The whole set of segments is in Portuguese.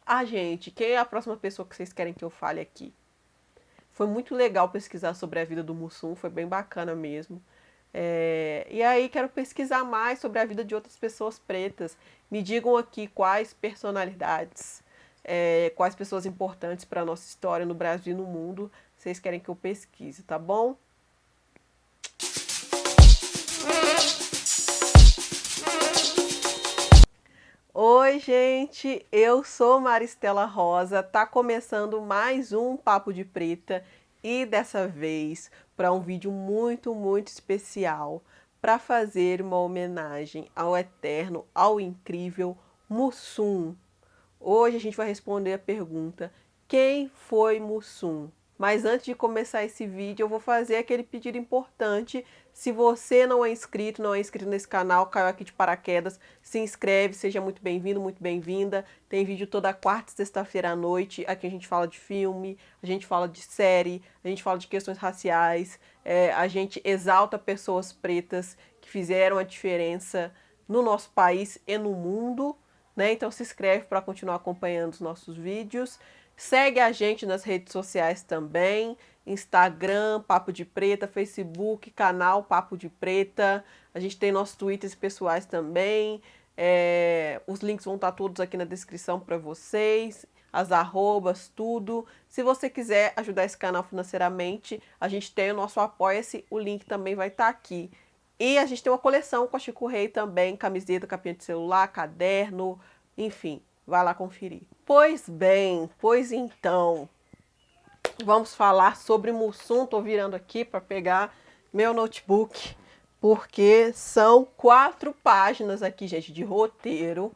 Ah, gente, quem é a próxima pessoa que vocês querem que eu fale aqui? Foi muito legal pesquisar sobre a vida do Mussum, foi bem bacana mesmo. E aí quero pesquisar mais sobre a vida de outras pessoas pretas. Me digam aqui quais personalidades, quais pessoas importantes para a nossa história no Brasil e no mundo vocês querem que eu pesquise, tá bom? Oi, gente, eu sou Maristela Rosa, tá começando mais um Papo de Preta e dessa vez para um vídeo muito especial para fazer uma homenagem ao eterno, ao incrível Mussum. Hoje a gente vai responder a pergunta: quem foi Mussum? Mas antes de começar esse vídeo, eu vou fazer aquele pedido importante. Se você não é inscrito, não é inscrito nesse canal, caiu aqui de paraquedas, se inscreve, seja muito bem-vindo, muito bem-vinda. Tem vídeo toda quarta e sexta-feira à noite. Aqui a gente fala de filme, a gente fala de série, a gente fala de questões raciais, a gente exalta pessoas pretas que fizeram a diferença no nosso país e no mundo, né? Então se inscreve para continuar acompanhando os nossos vídeos. Segue a gente nas redes sociais também, Instagram, Papo de Preta, Facebook, canal Papo de Preta. A gente tem nossos twitters pessoais também. Os links vão estar todos aqui na descrição para vocês, as arrobas, tudo. Se você quiser ajudar esse canal financeiramente, a gente tem o nosso Apoia-se, o link também vai estar aqui. E a gente tem uma coleção com a Chico Rei também, camiseta, capinha de celular, caderno, enfim, vai lá conferir. Pois bem, pois então, vamos falar sobre Mussum. Tô virando aqui para pegar meu notebook, porque são 4 páginas aqui, gente, de roteiro,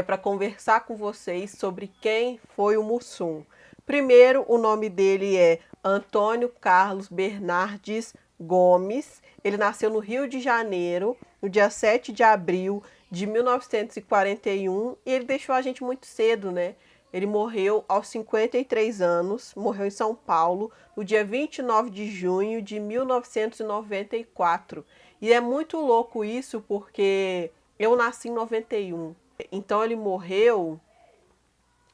para conversar com vocês sobre quem foi o Mussum. Primeiro, o nome dele é Antônio Carlos Bernardes Gomes. Ele nasceu no Rio de Janeiro, no dia 7 de abril de 1941, e ele deixou a gente muito cedo, né? Ele morreu aos 53 anos, morreu em São Paulo, no dia 29 de junho de 1994. E é muito louco isso, porque eu nasci em 91. Então ele morreu,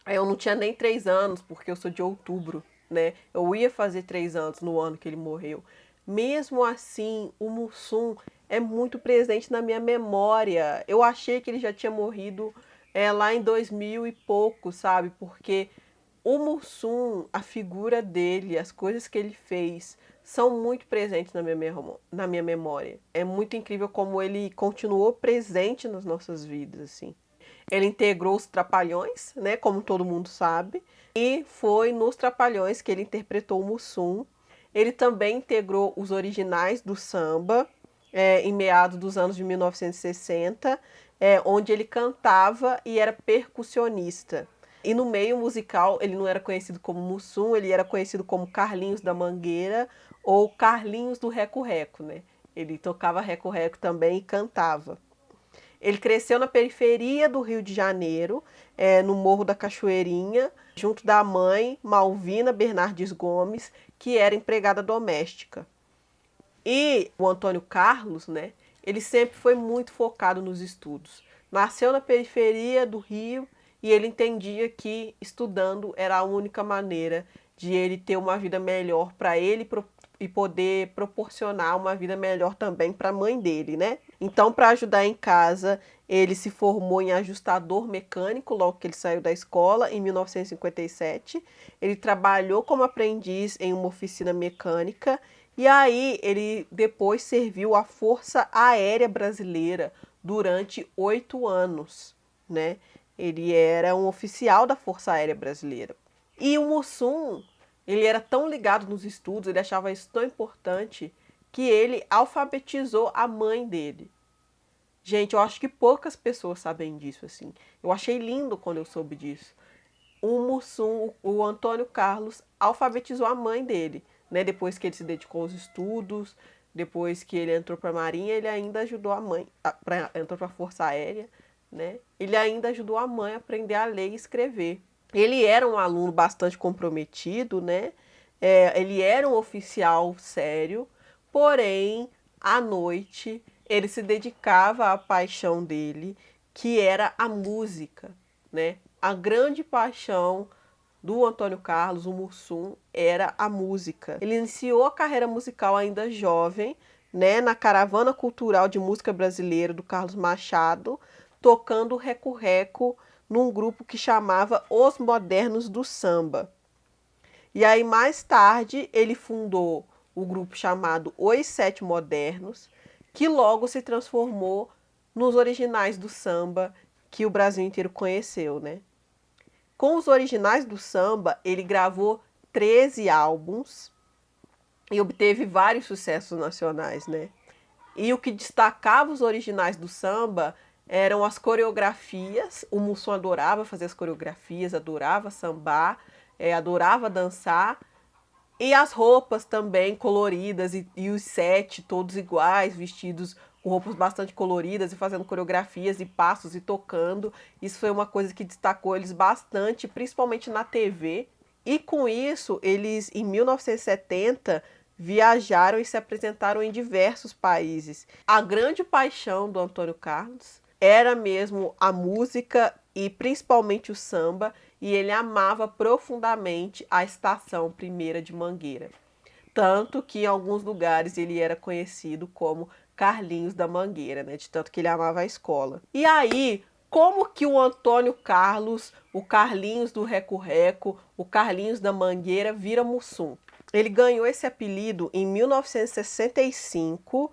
eu não tinha nem 3 anos, porque eu sou de outubro, né? Eu ia fazer 3 anos no ano que ele morreu. Mesmo assim, o Mussum é muito presente na minha memória. Eu achei que ele já tinha morrido lá em 2000 e pouco, sabe? Porque o Mussum, a figura dele, as coisas que ele fez, são muito presentes na minha memória. É muito incrível como ele continuou presente nas nossas vidas, assim. Ele integrou os Trapalhões, né, como todo mundo sabe, e foi nos Trapalhões que ele interpretou o Mussum. Ele também integrou os originais do samba, em meados dos anos de 1960, onde ele cantava e era percussionista. E no meio musical, ele não era conhecido como Mussum, ele era conhecido como Carlinhos da Mangueira ou Carlinhos do Reco-Reco, né? Ele tocava reco-reco também e cantava. Ele cresceu na periferia do Rio de Janeiro, no Morro da Cachoeirinha, junto da mãe, Malvina Bernardes Gomes, que era empregada doméstica. E o Antônio Carlos, né, ele sempre foi muito focado nos estudos. Nasceu na periferia do Rio e ele entendia que estudando era a única maneira de ele ter uma vida melhor para ele e poder proporcionar uma vida melhor também para a mãe dele, né? Então, para ajudar em casa, ele se formou em ajustador mecânico logo que ele saiu da escola, em 1957. Ele trabalhou como aprendiz em uma oficina mecânica e aí ele depois serviu a Força Aérea Brasileira durante 8 anos, né? Ele era um oficial da Força Aérea Brasileira. E o Mussum, ele era tão ligado nos estudos, ele achava isso tão importante, que ele alfabetizou a mãe dele. Gente, eu acho que poucas pessoas sabem disso, assim. Eu achei lindo quando eu soube disso. O Mussum, o Antônio Carlos, alfabetizou a mãe dele, né? Depois que ele se dedicou aos estudos, depois que ele entrou para a Marinha, ele ainda ajudou a mãe, entrou para a Força Aérea, né? Ele ainda ajudou a mãe a aprender a ler e escrever. Ele era um aluno bastante comprometido, né? Ele era um oficial sério, porém, à noite, ele se dedicava à paixão dele, que era a música, né? a grande paixão do Antônio Carlos, o Mussum, era a música. Ele iniciou a carreira musical ainda jovem, né, na Caravana Cultural de Música Brasileira do Carlos Machado, tocando reco-reco num grupo que chamava Os Modernos do Samba. E aí, mais tarde, ele fundou o grupo chamado Os Sete Modernos, que logo se transformou nos originais do samba que o Brasil inteiro conheceu, né? Com os originais do samba, ele gravou 13 álbuns e obteve vários sucessos nacionais, né? E o que destacava os originais do samba eram as coreografias. O Mussum adorava fazer as coreografias, adorava sambar, adorava dançar. E as roupas também coloridas e os sete todos iguais, vestidos com roupas bastante coloridas e fazendo coreografias e passos e tocando. Isso foi uma coisa que destacou eles bastante, principalmente na TV. E com isso, eles em 1970 viajaram e se apresentaram em diversos países. A grande paixão do Antônio Carlos era mesmo a música e principalmente o samba, e ele amava profundamente a Estação Primeira de Mangueira. Tanto que em alguns lugares ele era conhecido como Carlinhos da Mangueira, né? De tanto que ele amava a escola. E aí, como que o Antônio Carlos, o Carlinhos do Reco-Reco, o Carlinhos da Mangueira vira Mussum? Ele ganhou esse apelido em 1965,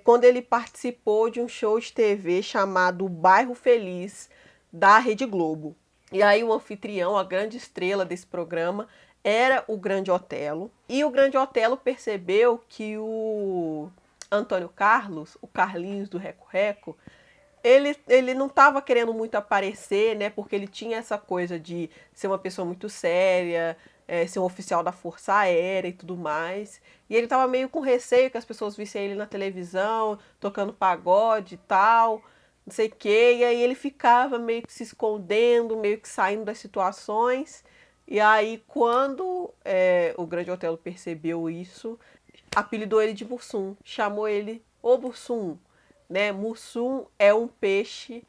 quando ele participou de um show de TV chamado Bairro Feliz, da Rede Globo. E aí o anfitrião, a grande estrela desse programa, era o Grande Otelo. E o Grande Otelo percebeu que o Antônio Carlos, o Carlinhos do Reco-Reco, ele não estava querendo muito aparecer, né? Porque ele tinha essa coisa de ser uma pessoa muito séria, ser um oficial da Força Aérea e tudo mais. E ele estava meio com receio que as pessoas vissem ele na televisão, tocando pagode e tal, não sei o quê. E aí ele ficava meio que se escondendo, meio que saindo das situações. E aí, quando o Grande Otelo percebeu isso, apelidou ele de Mussum, chamou ele Ô Mussum, né? Mussum é um peixe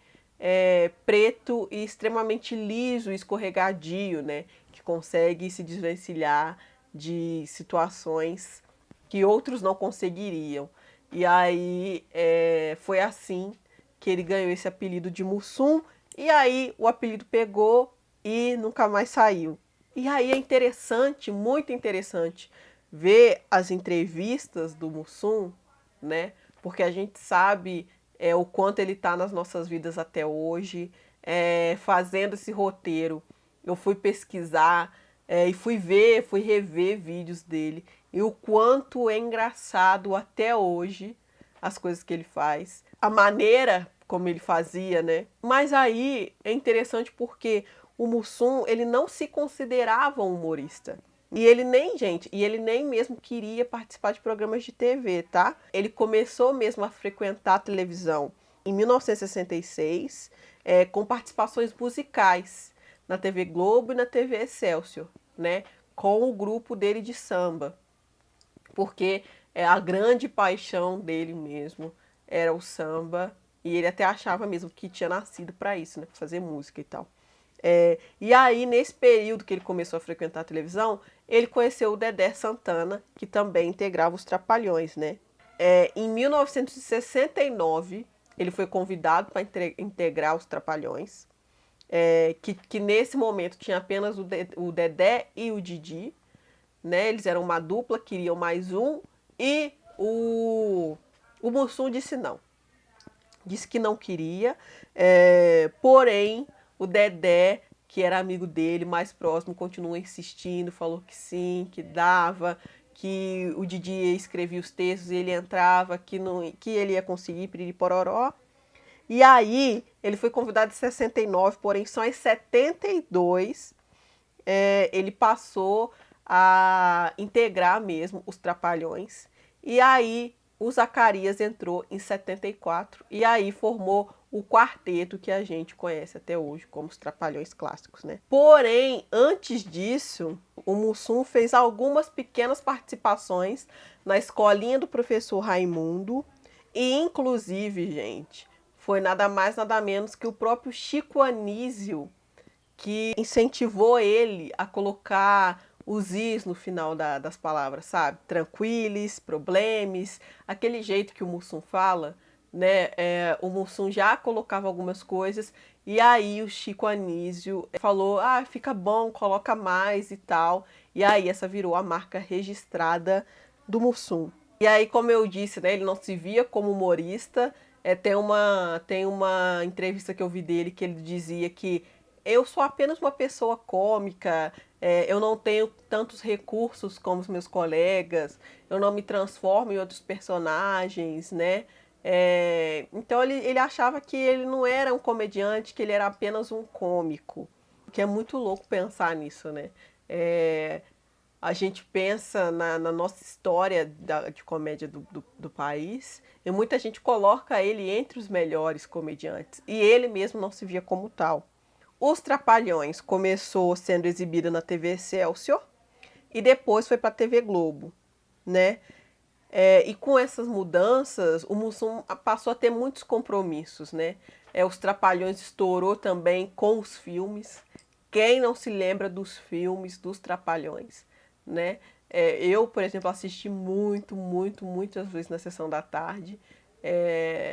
preto e extremamente liso e escorregadio, né? Que consegue se desvencilhar de situações que outros não conseguiriam. E aí foi assim que ele ganhou esse apelido de Mussum, e aí o apelido pegou e nunca mais saiu. E aí é interessante, muito interessante, ver as entrevistas do Mussum, né? Porque a gente sabe o quanto ele está nas nossas vidas até hoje, fazendo esse roteiro. Eu fui pesquisar e fui rever vídeos dele, e o quanto é engraçado até hoje as coisas que ele faz, a maneira como ele fazia, né? Mas aí é interessante porque o Mussum, ele não se considerava um humorista. E ele nem mesmo queria participar de programas de TV, tá? Ele começou mesmo a frequentar a televisão em 1966, com participações musicais na TV Globo e na TV Excelsior, né? Com o grupo dele de samba. Porque a grande paixão dele mesmo era o samba, e ele até achava mesmo que tinha nascido para isso, né? Pra fazer música e tal. E aí, nesse período que ele começou a frequentar a televisão, ele conheceu o Dedé Santana, que também integrava os Trapalhões, né? Em 1969, ele foi convidado para integrar os Trapalhões, que nesse momento tinha apenas o Dedé e o Didi, né? Eles eram uma dupla, queriam mais um, e o Mussum disse não. Disse que não queria, porém o Dedé, que era amigo dele, mais próximo, continuou insistindo, falou que sim, que dava, que o Didi escrevia os textos e ele entrava, que ele ia conseguir, piriri pororó. E aí ele foi convidado em 69, porém só em 72 ele passou a integrar mesmo os Trapalhões. E aí o Zacarias entrou em 74 e aí formou o quarteto que a gente conhece até hoje como os Trapalhões clássicos, né? Porém, antes disso, o Mussum fez algumas pequenas participações na escolinha do professor Raimundo e, inclusive, gente, foi nada mais nada menos que o próprio Chico Anísio que incentivou ele a colocar os is no final das palavras, sabe? Tranquilos, problemas, aquele jeito que o Mussum fala, né? O Mussum já colocava algumas coisas e aí o Chico Anísio falou, ah, fica bom, coloca mais e tal. E aí essa virou a marca registrada do Mussum. E aí, como eu disse, né, ele não se via como humorista. Tem uma entrevista que eu vi dele que ele dizia que eu sou apenas uma pessoa cômica, eu não tenho tantos recursos como os meus colegas, eu não me transformo em outros personagens, né? Então ele achava que ele não era um comediante, que ele era apenas um cômico. Que é muito louco pensar nisso, né? É, a gente pensa na nossa história de comédia do país e muita gente coloca ele entre os melhores comediantes. E ele mesmo não se via como tal. Os Trapalhões começou sendo exibido na TV Excelsior e depois foi para a TV Globo, né? E com essas mudanças, o Mussum passou a ter muitos compromissos, né? Os Trapalhões estourou também com os filmes. Quem não se lembra dos filmes dos Trapalhões, né? Eu, por exemplo, assisti muitas vezes na sessão da tarde.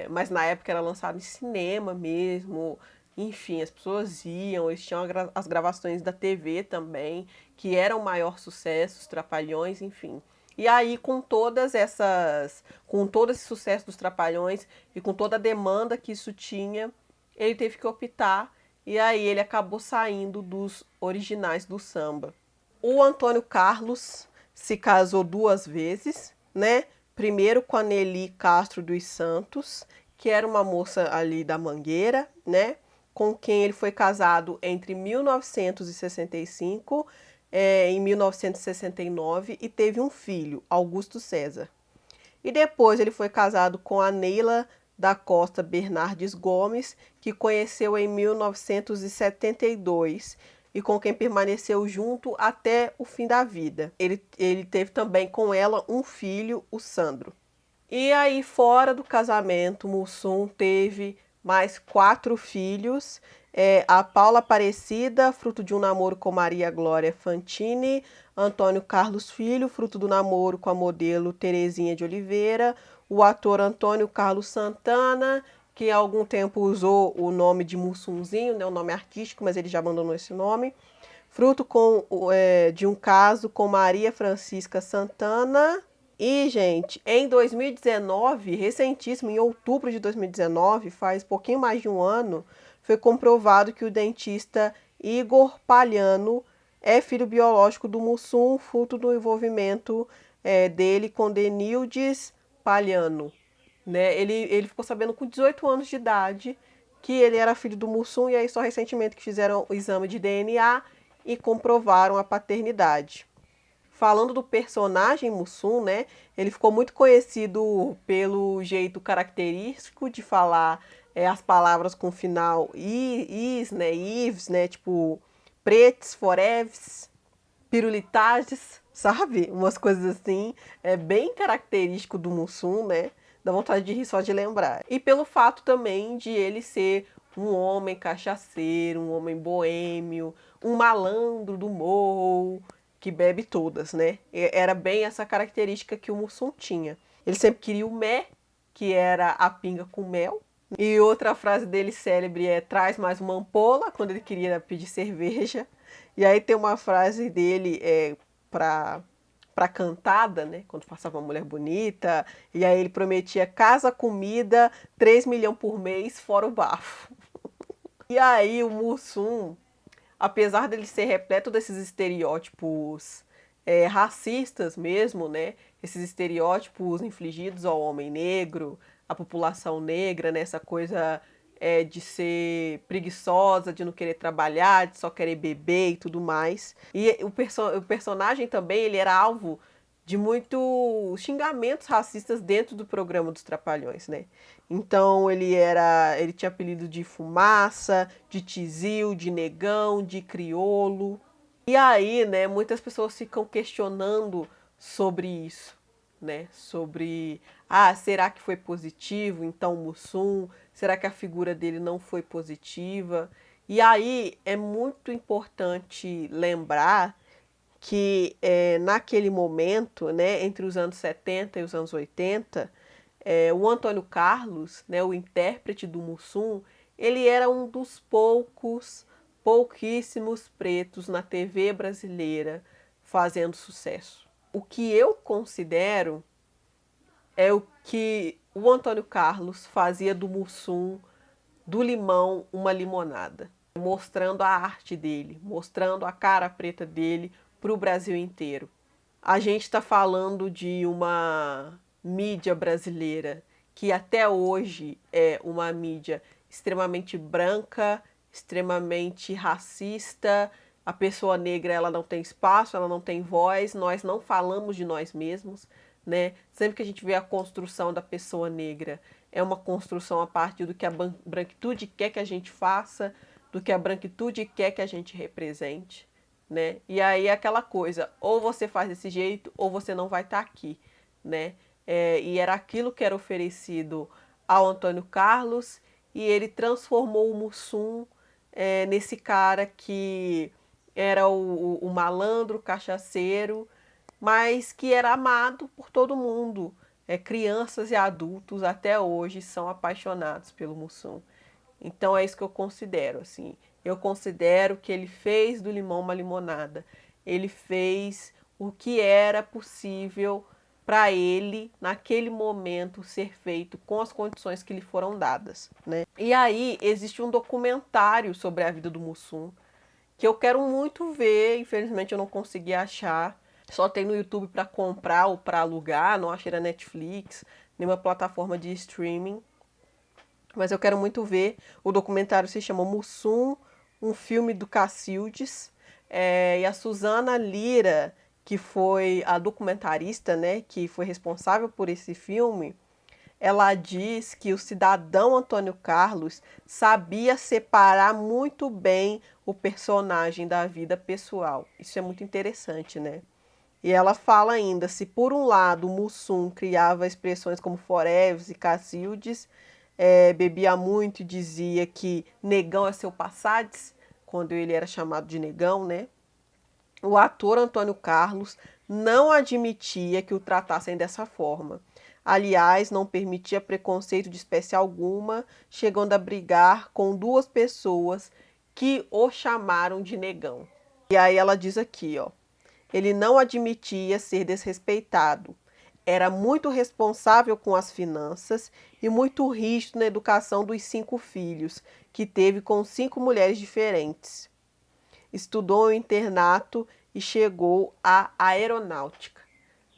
Mas na época era lançado em cinema mesmo. Enfim, as pessoas iam, eles tinham as gravações da TV também, que eram o maior sucesso, os Trapalhões, enfim. E aí, com todo esse sucesso dos Trapalhões e com toda a demanda que isso tinha, ele teve que optar e aí ele acabou saindo dos originais do samba. O Antônio Carlos se casou duas vezes, né? Primeiro com a Nelly Castro dos Santos, que era uma moça ali da Mangueira, né? Com quem ele foi casado entre 1965 em 1969 e teve um filho, Augusto César. E depois ele foi casado com a Neila da Costa Bernardes Gomes, que conheceu em 1972 e com quem permaneceu junto até o fim da vida. Ele teve também com ela um filho, o Sandro. E aí, fora do casamento, Mussum teve mais 4 filhos. A Paula Aparecida, fruto de um namoro com Maria Glória Fantini. Antônio Carlos Filho, fruto do namoro com a modelo Terezinha de Oliveira. O ator Antônio Carlos Santana, que há algum tempo usou o nome de Mussumzinho, né, o nome artístico, mas ele já abandonou esse nome. Fruto de um caso com Maria Francisca Santana. E, gente, em 2019, recentíssimo, em outubro de 2019, faz pouquinho mais de um ano, foi comprovado que o dentista Igor Palhano é filho biológico do Mussum, fruto do envolvimento dele com Denildes Palhano. Né? Ele ficou sabendo com 18 anos de idade que ele era filho do Mussum, e aí só recentemente que fizeram o exame de DNA e comprovaram a paternidade. Falando do personagem Mussum, né? Ele ficou muito conhecido pelo jeito característico de falar as palavras com final is, né? Ives, né? Tipo, pretes, foreves, pirulitages, sabe? Umas coisas assim. É bem característico do Mussum, né? Dá vontade de rir só de lembrar. E pelo fato também de ele ser um homem cachaceiro, um homem boêmio, um malandro do morro, que bebe todas, né? Era bem essa característica que o Mussum tinha. Ele sempre queria o mé, que era a pinga com mel. E outra frase dele célebre é traz mais uma ampola, quando ele queria pedir cerveja. E aí tem uma frase dele para cantada, né? Quando passava uma mulher bonita. E aí ele prometia casa, comida, 3 milhões por mês, fora o bafo. E aí o Mussum, apesar dele ser repleto desses estereótipos racistas mesmo, né? Esses estereótipos infligidos ao homem negro, à população negra, né? Essa coisa de ser preguiçosa, de não querer trabalhar, de só querer beber e tudo mais. E o personagem também, ele era alvo de muitos xingamentos racistas dentro do programa dos Trapalhões, né? Então ele tinha apelido de fumaça, de tizil, de negão, de criolo. E aí, né, muitas pessoas ficam questionando sobre isso, né? Sobre, será que foi positivo então o Mussum? Será que a figura dele não foi positiva? E aí é muito importante lembrar que naquele momento, né, entre os anos 70 e os anos 80, o Antônio Carlos, né, o intérprete do Mussum, ele era um dos pouquíssimos pretos na TV brasileira fazendo sucesso. O que eu considero é o que o Antônio Carlos fazia do Mussum, do limão, uma limonada, mostrando a arte dele, mostrando a cara preta dele para o Brasil inteiro. A gente está falando de uma mídia brasileira que até hoje é uma mídia extremamente branca, extremamente racista. A pessoa negra ela não tem espaço, ela não tem voz, nós não falamos de nós mesmos, né? Sempre que a gente vê a construção da pessoa negra, é uma construção a partir do que a branquitude quer que a gente faça, do que a branquitude quer que a gente represente, né? E aí é aquela coisa, ou você faz desse jeito, ou você não vai estar aqui, né? E era aquilo que era oferecido ao Antônio Carlos, e ele transformou o Mussum nesse cara que era o malandro, cachaceiro, mas que era amado por todo mundo. Crianças e adultos até hoje são apaixonados pelo Mussum. Então é isso que eu considero, assim. Eu considero que ele fez do limão uma limonada. Ele fez o que era possível para ele, naquele momento, ser feito com as condições que lhe foram dadas, né? E aí existe um documentário sobre a vida do Mussum que eu quero muito ver, infelizmente eu não consegui achar. Só tem no YouTube para comprar ou para alugar, não achei na Netflix, nenhuma plataforma de streaming. Mas eu quero muito ver. O documentário se chama Mussum, um filme do Cacildes. E a Suzana Lira, que foi a documentarista, né, que foi responsável por esse filme, ela diz que o cidadão Antônio Carlos sabia separar muito bem o personagem da vida pessoal. Isso é muito interessante, né? E ela fala ainda, se por um lado o Mussum criava expressões como Forever e Cacildes, bebia muito e dizia que negão é seu passades, quando ele era chamado de negão, né? O ator Antônio Carlos não admitia que o tratassem dessa forma. Aliás, não permitia preconceito de espécie alguma, chegando a brigar com duas pessoas que o chamaram de negão. E aí ela diz aqui, ó, ele não admitia ser desrespeitado. Era muito responsável com as finanças e muito rígido na educação dos 5 filhos, que teve com 5 mulheres diferentes. Estudou no internato e chegou à aeronáutica,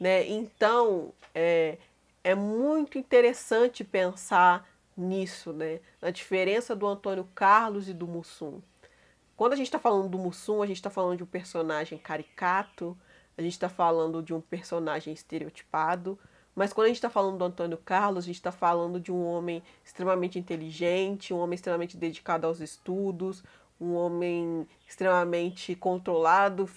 né? Então, é muito interessante pensar nisso, né? Na diferença do Antônio Carlos e do Mussum. Quando a gente está falando do Mussum, a gente está falando de um personagem caricato, a gente está falando de um personagem estereotipado, mas quando a gente está falando do Antônio Carlos, a gente está falando de um homem extremamente inteligente, um homem extremamente dedicado aos estudos, um homem extremamente controlado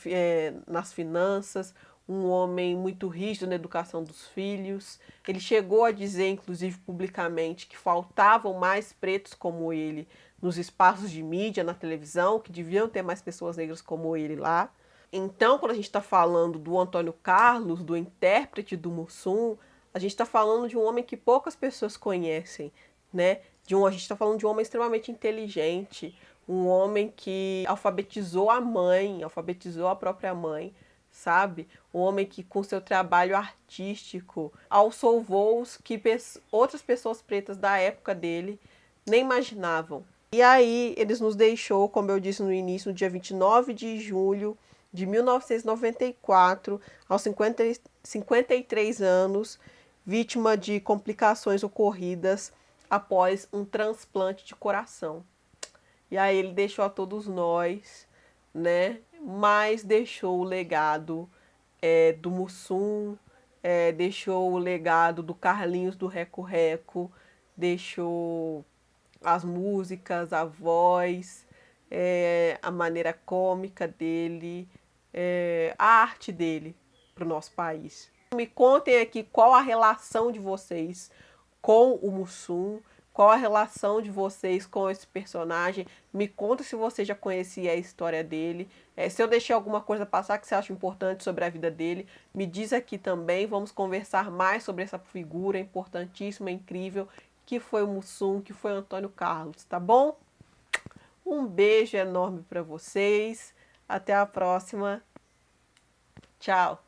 nas finanças, um homem muito rígido na educação dos filhos. Ele chegou a dizer, inclusive publicamente, que faltavam mais pretos como ele nos espaços de mídia, na televisão, que deviam ter mais pessoas negras como ele lá. Então, quando a gente está falando do Antônio Carlos, do intérprete do Mussum, a gente está falando de um homem que poucas pessoas conhecem, né? A gente está falando de um homem extremamente inteligente, um homem que alfabetizou a mãe, alfabetizou a própria mãe, sabe? Um homem que, com seu trabalho artístico, alçou voos que outras pessoas pretas da época dele nem imaginavam. E aí, eles nos deixou, como eu disse no início, no dia 29 de julho de 1994, aos 53 anos, vítima de complicações ocorridas após um transplante de coração. E aí ele deixou a todos nós, né? Mas deixou o legado do Mussum, deixou o legado do Carlinhos do Reco Reco, deixou as músicas, a voz, a maneira cômica dele, a arte dele para o nosso país. Me contem aqui qual a relação de vocês com o Mussum, qual a relação de vocês com esse personagem. Me conta se você já conhecia a história dele. Se eu deixei alguma coisa passar que você acha importante sobre a vida dele, me diz aqui também. Vamos conversar mais sobre essa figura importantíssima, incrível, que foi o Mussum, que foi o Antônio Carlos, tá bom? Um beijo enorme para vocês. Até a próxima. Tchau.